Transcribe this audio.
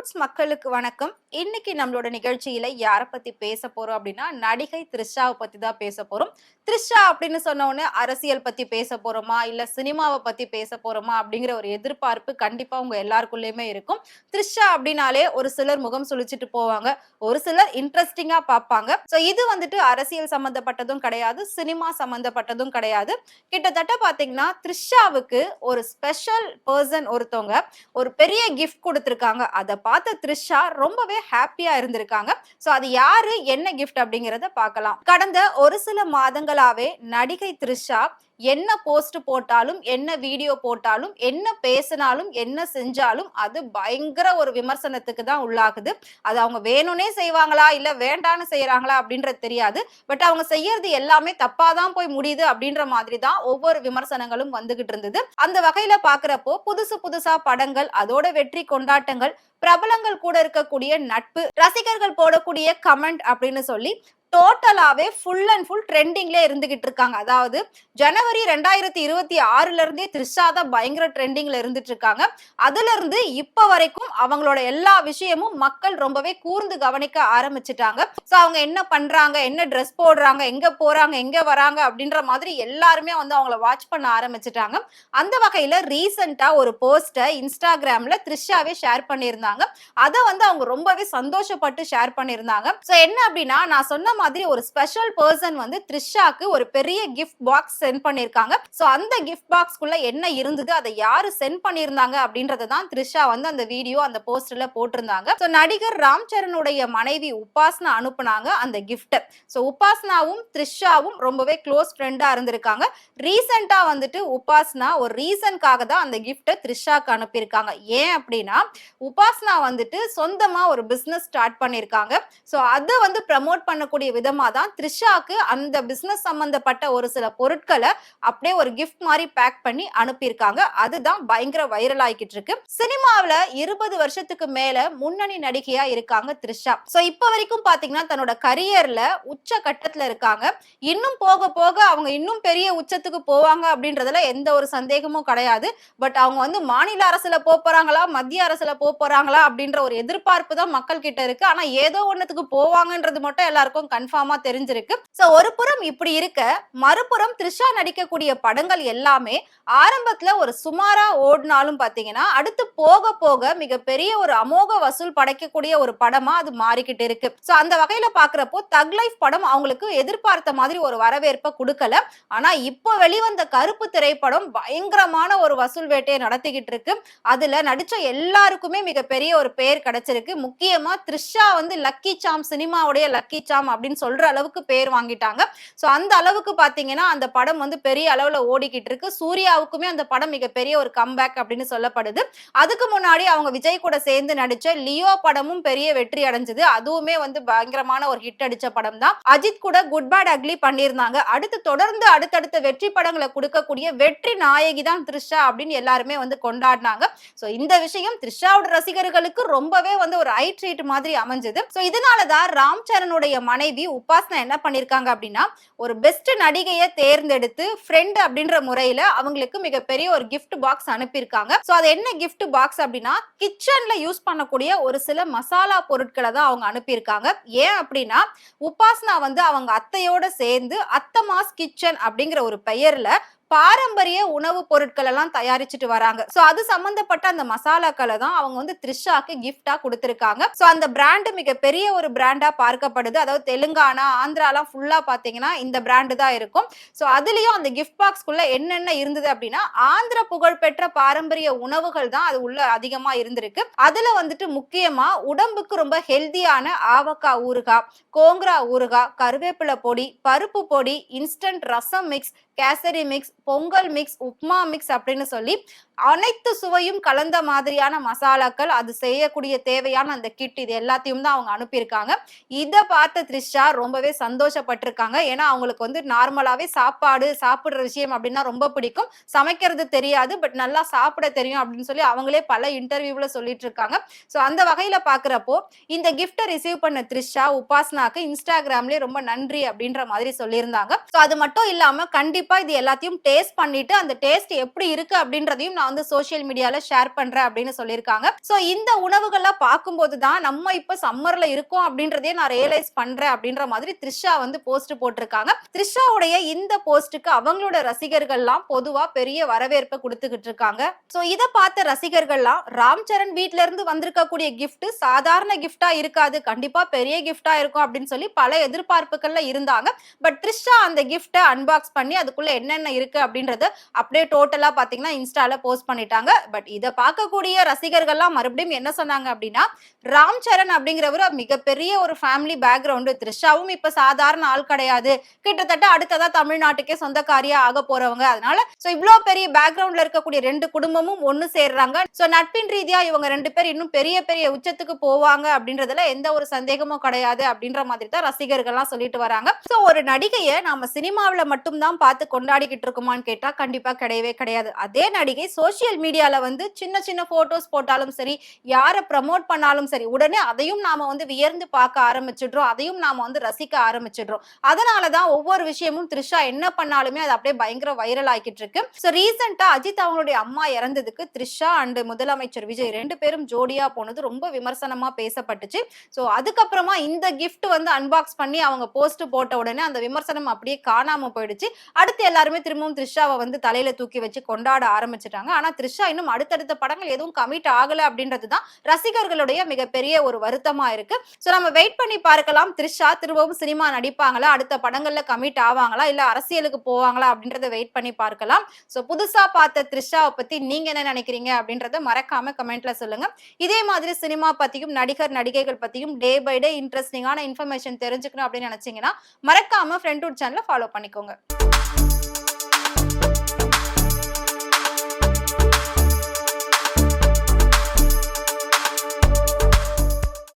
Roots மக்களுக்கு வணக்கம். இன்னைக்கு நம்மளோட நிகழ்ச்சியில யார பத்தி பேச போறோம் அப்படின்னா, நடிகை த்ரிஷாவ பத்தி தான் பேச போறோம். த்ரிஷா அப்படின்னு சொன்ன உடனே அரசியல் பத்தி பேச போறோமா, இல்ல சினிமாவ பத்தி பேச போறோமா அப்படிங்கிற ஒரு எதிர்பார்ப்பு கண்டிப்பா உங்க எல்லாருக்குள்ளயுமே இருக்கும். த்ரிஷா அப்படின்னாலே ஒரு சிலர் முகம் சுளிச்சுட்டு போவாங்க. ஒரு சிலர் இன்ட்ரெஸ்டிங்கா பார்ப்பாங்க. சோ இது வந்துட்டு அரசியல் சம்பந்தப்பட்டதும் கிடையாது, சினிமா சம்பந்தப்பட்டதும் கிடையாது. கிட்டத்தட்ட பாத்தீங்கன்னா, த்ரிஷாவுக்கு ஒரு ஸ்பெஷல் பெர்சன் ஒருத்தவங்க ஒரு பெரிய கிஃப்ட் குடுத்திருக்காங்க. அத பார்த்த த்ரிஷா ரொம்பவே ஹேப்பியா இருந்திருக்காங்க. சோ அது யாரு, என்ன கிஃப்ட் அப்படிங்கிறத பார்க்கலாம். கடந்த ஒரு சில மாதங்களாவே நடிகை த்ரிஷா என்ன போஸ்ட் போட்டாலும், என்ன வீடியோ போட்டாலும், என்ன பேசினாலும், என்ன செஞ்சாலும் அது பயங்கர ஒரு விமர்சனத்துக்கு தான் உள்ளாகுது. அது அவங்க வேணும்னே செய்வாங்களா, இல்ல வேண்டான்னு செய்றாங்களா அப்படின்றது தெரியாது. பட் அவங்க செய்யறது எல்லாமே தப்பா தான் போய் முடியுது அப்படின்ற மாதிரி தான் ஒவ்வொரு விமர்சனங்களும் வந்துகிட்டு இருந்தது. அந்த வகையில பார்க்கிறப்போ புதுசு புதுசா படங்கள், அதோட வெற்றி கொண்டாட்டங்கள், பிரபலங்கள் கூட இருக்கக்கூடிய நட்பு, ரசிகர்கள் போடக்கூடிய கமெண்ட் அப்படின்னு சொல்லி டோட்டலாவே ஃபுல் அண்ட் ஃபுல் ட்ரெண்டிங்ல இருந்துகிட்டு இருக்காங்க. அதாவது ஜனவரி 2026ல இருந்தே த்ரிஷா தான் பயங்கர ட்ரெண்டிங்ல இருந்துட்டு இருக்காங்க. அதுல இருந்து இப்ப வரைக்கும் அவங்களோட எல்லா விஷயமும் மக்கள் ரொம்பவே கூர்ந்து கவனிக்க ஆரம்பிச்சுட்டாங்க. சோ அவங்க என்ன பண்றாங்க, என்ன ட்ரெஸ் போடுறாங்க, எங்க போறாங்க, எங்க வராங்க அப்படின்ற மாதிரி எல்லாருமே வந்து அவங்கள வாட்ச் பண்ண ஆரம்பிச்சுட்டாங்க. அந்த வகையில ரீசெண்டா ஒரு போஸ்ட இன்ஸ்டாகிராம்ல த்ரிஷாவே ஷேர் பண்ணியிருந்தாங்க. அத வந்து அவங்க ரொம்பவே சந்தோஷப்பட்டு ஷேர் பண்ணியிருந்தாங்க. சோ என்ன அப்படின்னா, நான் சொன்ன மாதிரி ஒரு ஸ்பெஷல் பர்சன் வந்து த்ரிஷாக்கு ஒரு பெரிய கிஃப்ட் பாக்ஸ் சென்ட் பண்ணிருக்காங்க. சோ அந்த கிஃப்ட் பாக்ஸ்க்குள்ள என்ன இருந்தது, அதை யாரு சென்ட் பண்ணிருந்தாங்க அப்படின்றத தான் த்ரிஷா வந்து அந்த வீடியோ, அந்த போஸ்டர்ல போட்டிருந்தாங்க. சோ நடிகர் ராம் சரணுடைய மனைவி உபாஸ்னா அனுப்புனாங்க அந்த கிஃப்ட். சோ உபாஸ்னாவும் த்ரிஷாவும் ரொம்பவே க்ளோஸ் ஃப்ரெண்டா இருந்திருக்காங்க. ரீசெண்டா வந்துட்டு உபாஸ்னா ஒரு ரீசன்காக தான் அந்த கிஃப்ட த்ரிஷாக்கு அனுப்பியிருக்காங்க. ஏன் அப்படின்னா, உபாஸ்னா வந்துட்டு சொந்தமா ஒரு பிசினஸ் ஸ்டார்ட் பண்ணிருக்காங்க. சோ அதை வந்து ப்ரமோட் பண்ணக்கூடிய விதமா தான் த்ரிஷாக்கு அந்த பிசினஸ் சம்பந்தப்பட்ட ஒரு சில பொருட்களை அப்படியே ஒரு கிஃப்ட் மாதிரி பேக் பண்ணி அனுப்பியிருக்காங்க. அதுதான் பயங்கர வைரல் ஆகிட்டு இருக்கு. சினிமாவில 20 வருஷத்துக்கு மேல முன்னணி நடிகையா இருக்காங்க த்ரிஷா. சோ இப்ப வரைக்கும் பாத்தீங்கன்னா தன்னோட கரியர்ல உச்ச கட்டத்துல இருக்காங்க. இன்னும் போக போக அவங்க இன்னும் பெரிய உச்சத்துக்கு போவாங்க அப்படின்றதுல எந்த ஒரு சந்தேகமும் கிடையாது. பட் அவங்க வந்து மாநில அரசுல போறாங்களா, மத்திய அரசுல போறாங்களா அப்படின்ற ஒரு எதிர்பார்ப்பு தான் மக்கள் கிட்ட இருக்கு. ஆனா ஏதோ ஒண்ணுத்துக்கு போவாங்கன்றது மட்டும் எல்லாருக்கும் கன்ஃபார்மா தெரிஞ்சிருக்கு. சோ ஒரு புறம் இப்படி இருக்க, மறுபுறம் த்ரிஷா நடிக்கக்கூடிய படங்கள் எல்லாமே ஆரம்பத்துல ஒரு சுமாரா ஓடினாலும் பாத்தீங்கன்னா அடுத்து போக போக மிகப்பெரிய ஒரு அமோக வசூல் படைக்கக்கூடிய ஒரு படமா அது மாறிக்கிட்டு இருக்கு. சோ அந்த வகையில பாக்குறப்போ தக் லைஃப் படம் அவங்களுக்கு எதிர்பார்த்த மாதிரி ஒரு வரவேற்பை கொடுக்கல. ஆனா இப்போ வெளிவந்த கருப்பு திரைப்படம் பயங்கரமான ஒரு வசூல் வேட்டையை நடத்திக்கிட்டு இருக்கு. அதுல நடிச்ச எல்லாருக்குமே மிகப்பெரிய ஒரு பேர் கிடைச்சிருக்கு. முக்கியமா த்ரிஷா வந்து லக்கி சாம், சினிமாவுடைய லக்கி சாம் அப்படின்னு சொல்ற அளவுக்கு பேர் வாங்கிட்டாங்க. சோ அந்த அளவுக்கு பாத்தீங்கன்னா அந்த படம் வந்து பெரிய அளவுல ஓடிக்கிட்டு இருக்கு. சூர்யாவுக்குமே அந்த படம் மிகப்பெரிய ஒரு கம்பேக் அப்படின்னு சொல்லப்படுது. அதுக்கு முன்னாடி அவங்க விஜய் கூட சேர்ந்து நடிச்ச லியோ படமும் பெரிய வெற்றி அடைஞ்சது. அதுவுமே வந்து பயங்கரமான ஒரு ஹிட் அடிச்ச படம் தான். அஜித் கூட குட் பேட் அக்லி பண்ணியிருந்தாங்க. அடுத்து தொடர்ந்து அடுத்தடுத்த வெற்றி படங்களை கொடுக்கக்கூடிய வெற்றி நாயகி தான் த்ரிஷா அப்படின்னு எல்லாருமே வந்து கொண்டாடினாங்க. சோ இந்த விஷயம் த்ரிஷாவோட ரசிகர்களுக்கு ரொம்பவே வந்து ஒரு ஐ ட்ரீட் மாதிரி அமைஞ்சது. சோ இதனாலதான் ராம் சரணுடைய மனைவி உபாஸ்னா என்ன பண்ணிருக்காங்க அப்படின்னா, ஒரு பெஸ்ட் நடிகையை தேர்ந்தெடுத்து ஃப்ரெண்ட் அப்படின்ற முறையில அவங்களுக்கு மிகப்பெரிய ஒரு கிஃப்ட் பாக்ஸ் அனுப்பியிருக்காங்க. சோ அது என்ன கிஃப்ட் பாக்ஸ் அப்படின்னா, கிச்சன்ல யூஸ் பண்ணக்கூடிய ஒரு சில மசாலா பொருட்களை தான் அவங்க அனுப்பியிருக்காங்க. ஏன் அப்படின்னா, உபாஸ்னா வந்து அவங்க அத்தையோட சேர்ந்து அத்தமாஸ் கிச்சன் அப்படிங்கிற ஒரு பெயர்ல பாரம்பரிய உணவு பொருட்கள் எல்லாம் தயாரிச்சுட்டு வராங்க. சோ அது சம்பந்தப்பட்ட அந்த மசாலாக்களை தான் அவங்க வந்து த்ரிஷாக்கு கிஃப்டா கொடுத்திருக்காங்க. சோ அந்த பிராண்ட் மிகப்பெரிய ஒரு பிராண்டா பார்க்கப்படுது. அதாவது தெலுங்கானா, ஆந்திராலாம் ஃபுல்லா பாத்தீங்கன்னா இந்த பிராண்ட் தான் இருக்கும். சோ அதுலயும் அந்த கிஃப்ட் பாக்ஸ்க்குள்ள என்னென்ன இருந்தது அப்படின்னா, ஆந்திர புகழ்பெற்ற பாரம்பரிய உணவுகள் தான் அது உள்ள அதிகமா இருந்திருக்கு. அதுல வந்துட்டு முக்கியமா உடம்புக்கு ரொம்ப ஹெல்தியான ஆவக்காய் ஊறுகாய், கோங்கரா ஊறுகாய், கருவேப்பிலை பொடி, பருப்பு பொடி, instant rasam mix, kesari mix, pongal mix, upma mix அப்படின்னு சொல்லி அனைத்து சுவையும் கலந்த மாதிரியான மசாலாக்கள், அது செய்யக்கூடிய தேவையான அந்த கிட், இது எல்லாத்தையும் தான் அவங்க அனுப்பியிருக்காங்க. இதை பார்த்த த்ரிஷா ரொம்பவே சந்தோஷப்பட்டிருக்காங்க. ஏன்னா அவங்களுக்கு வந்து நார்மலாவே சாப்பிடுற விஷயம் அப்படின்னா ரொம்ப பிடிக்கும். சமைக்கிறது தெரியாது, பட் நல்லா சாப்பிட தெரியும் அப்படின்னு சொல்லி அவங்களே பல இன்டர்வியூல சொல்லிட்டு இருக்காங்க. சோ அந்த வகையில பாக்குறப்போ இந்த கிஃப்டை ரிசீவ் பண்ண த்ரிஷா உபாஸ்னாக்கு இன்ஸ்டாகிராம்லயே ரொம்ப நன்றி அப்படின்ற மாதிரி சொல்லியிருந்தாங்க. சோ அது மட்டும் இல்லாம கண்டிப்பா இது எல்லாத்தையும் டேஸ்ட் பண்ணிட்டு அந்த டேஸ்ட் எப்படி இருக்கு அப்படின்றதையும் நான் வந்து சோசியல் மீடியால ஷேர் பண்றேன் அப்படின்னு சொல்லியிருக்காங்க. சோ இந்த உணவுகள்லாம் பார்க்கும்போது தான் நம்ம இப்ப சம்மர்ல இருக்கோம் அப்படின்றதே நான் ரியலைஸ் பண்றேன் அப்படின்ற மாதிரி த்ரிஷா வந்து போஸ்ட் போட்டிருக்காங்க. த்ரிஷாவுடைய இந்த போஸ்டுக்கு அவங்களோட ரசிகர்கள்லாம் பொதுவா பெரிய வரவேற்பை கொடுத்துக்கிட்டு இருக்காங்க. சோ இத பார்த்த ரசிகர்கள்லாம் ராம் சரண் வீட்ல இருந்து வந்திருக்கக்கூடிய கிஃப்ட் சாதாரண கிஃப்டா இருக்காது, கண்டிப்பா பெரிய கிஃப்டா இருக்கும் அப்படின்னு சொல்லி பல எதிர்பார்ப்புகள்ல இருந்தாங்க. பட் த்ரிஷா அந்த கிஃப்ட அன்பாக்ஸ் பண்ணி அதுக்குள்ள என்னென்ன இருக்கு அப்படின்றத அப்படியே டோட்டலா பாத்தீங்கன்னா இன்ஸ்டால போஸ்ட் பண்ணிட்டாங்க. பட் இத பார்க்கக்கூடிய ரசிகர்கள்லாம் மறுபடியும் என்ன சொன்னாங்க அப்படின்னா, ராம் சரண் அப்படிங்கிறவர் மிகப்பெரிய ஒரு ஃபேமிலி பேக்ரவுண்ட், த்ரிஷாவும் இப்ப சாதாரண ஆள் கிடையாது, கிட்டத்தட்ட அடுத்ததா தமிழ்நாட்டுக்கே சொந்தக்காரியா ஆக போறவங்க. அதனால சோ இவ்ளோ பெரிய பேக்ரவுண்ட்ல இருக்கக்கூடிய ரெண்டு குடும்பமும் ஒண்ணு சேர்றாங்க. சோ நட்பின் ரீதியா இவங்க ரெண்டு பேர் இன்னும் பெரிய பெரிய உச்சத்துக்கு போவாங்க அப்படின்றதுல எந்த ஒரு சந்தேகமும் கிடையாது அப்படின்ற மாதிரி தான் ரசிகர்கள்லாம் சொல்லிட்டு வராங்க. சோ ஒரு நடிகைய நாம சினிமாவில மட்டும் தான் பார்த்து கொண்டாடிக்கிட்டு இருக்குமான்னு கேட்டா கண்டிப்பா கிடையவே கிடையாது. அதே நடிகை சோசியல் மீடியால வந்து சின்ன சின்ன போட்டோஸ் போட்டாலும் சரி, யார ப்ரமோட் பண்ணாலும் சரி, உடனே அதையும் நாம வந்து வியர்ந்து பார்க்க ஆரம்பிச்சிடுறோம், அதையும் நாம வந்து ரசிக்க ஆரம்பிச்சிடுறோம். அதனாலதான் ஒவ்வொரு விஷயமும் த்ரிஷா என்ன பண்ணாலுமே அது அப்படியே பயங்கர வைரல் ஆகிட்டு இருக்கு. சோ ரீசெண்டா அஜித் அவங்களுடைய அம்மா இறந்ததுக்கு த்ரிஷா அண்ட் முதலமைச்சர் விஜய் ரெண்டு பேரும் ஜோடியா போனது ரொம்ப விமர்சனமா பேசப்பட்டுச்சு. சோ அதுக்கப்புறமா இந்த கிஃப்ட் வந்து அன்பாக்ஸ் பண்ணி அவங்க போஸ்ட் போட்ட உடனே அந்த விமர்சனம் அப்படியே காணாம போயிடுச்சு. அடுத்து எல்லாருமே திரும்பவும் த்ரிஷாவை வந்து தலையில தூக்கி வச்சு கொண்டாட ஆரம்பிச்சிட்டாங்க. ஆனா த்ரிஷா இன்னும் அடுத்தடுத்த படங்கள் எதுவும் கமிட் ஆகல அப்படின்றதுதான் ரசிகர்களுடைய மிகப்பெரிய ஒரு வருத்தமா இருக்கு. சோ நம்ம வெயிட் பண்ணி பார்க்கலாம், த்ரிஷா திரும்பவும் சினிமா நடிப்பாங்களா, அடுத்த படங்கள்ல கமிட் ஆவாங்களா, இல்ல அரசியலுக்கு போவாங்களா அப்படின்றத வெயிட் பண்ணி பார்க்கலாம். சோ புதுசா பார்த்த த்ரிஷாவை பத்தி நீங்க என்ன நினைக்கிறீங்க அப்படின்றத மறக்காம கமெண்ட்ல சொல்லுங்க. இதே மாதிரி சினிமா பத்தியும் நடிகர் நடிகைகள் பத்தியும் டே பை டே இன்ட்ரெஸ்டிங்கான இன்ஃபர்மேஷன் தெரிஞ்சுக்கணும் அப்படின்னு நினைச்சீங்கன்னா மறக்காம ஃப்ரெண்ட்வுட் சேனலை ஃபாலோ பண்ணிக்கோங்க.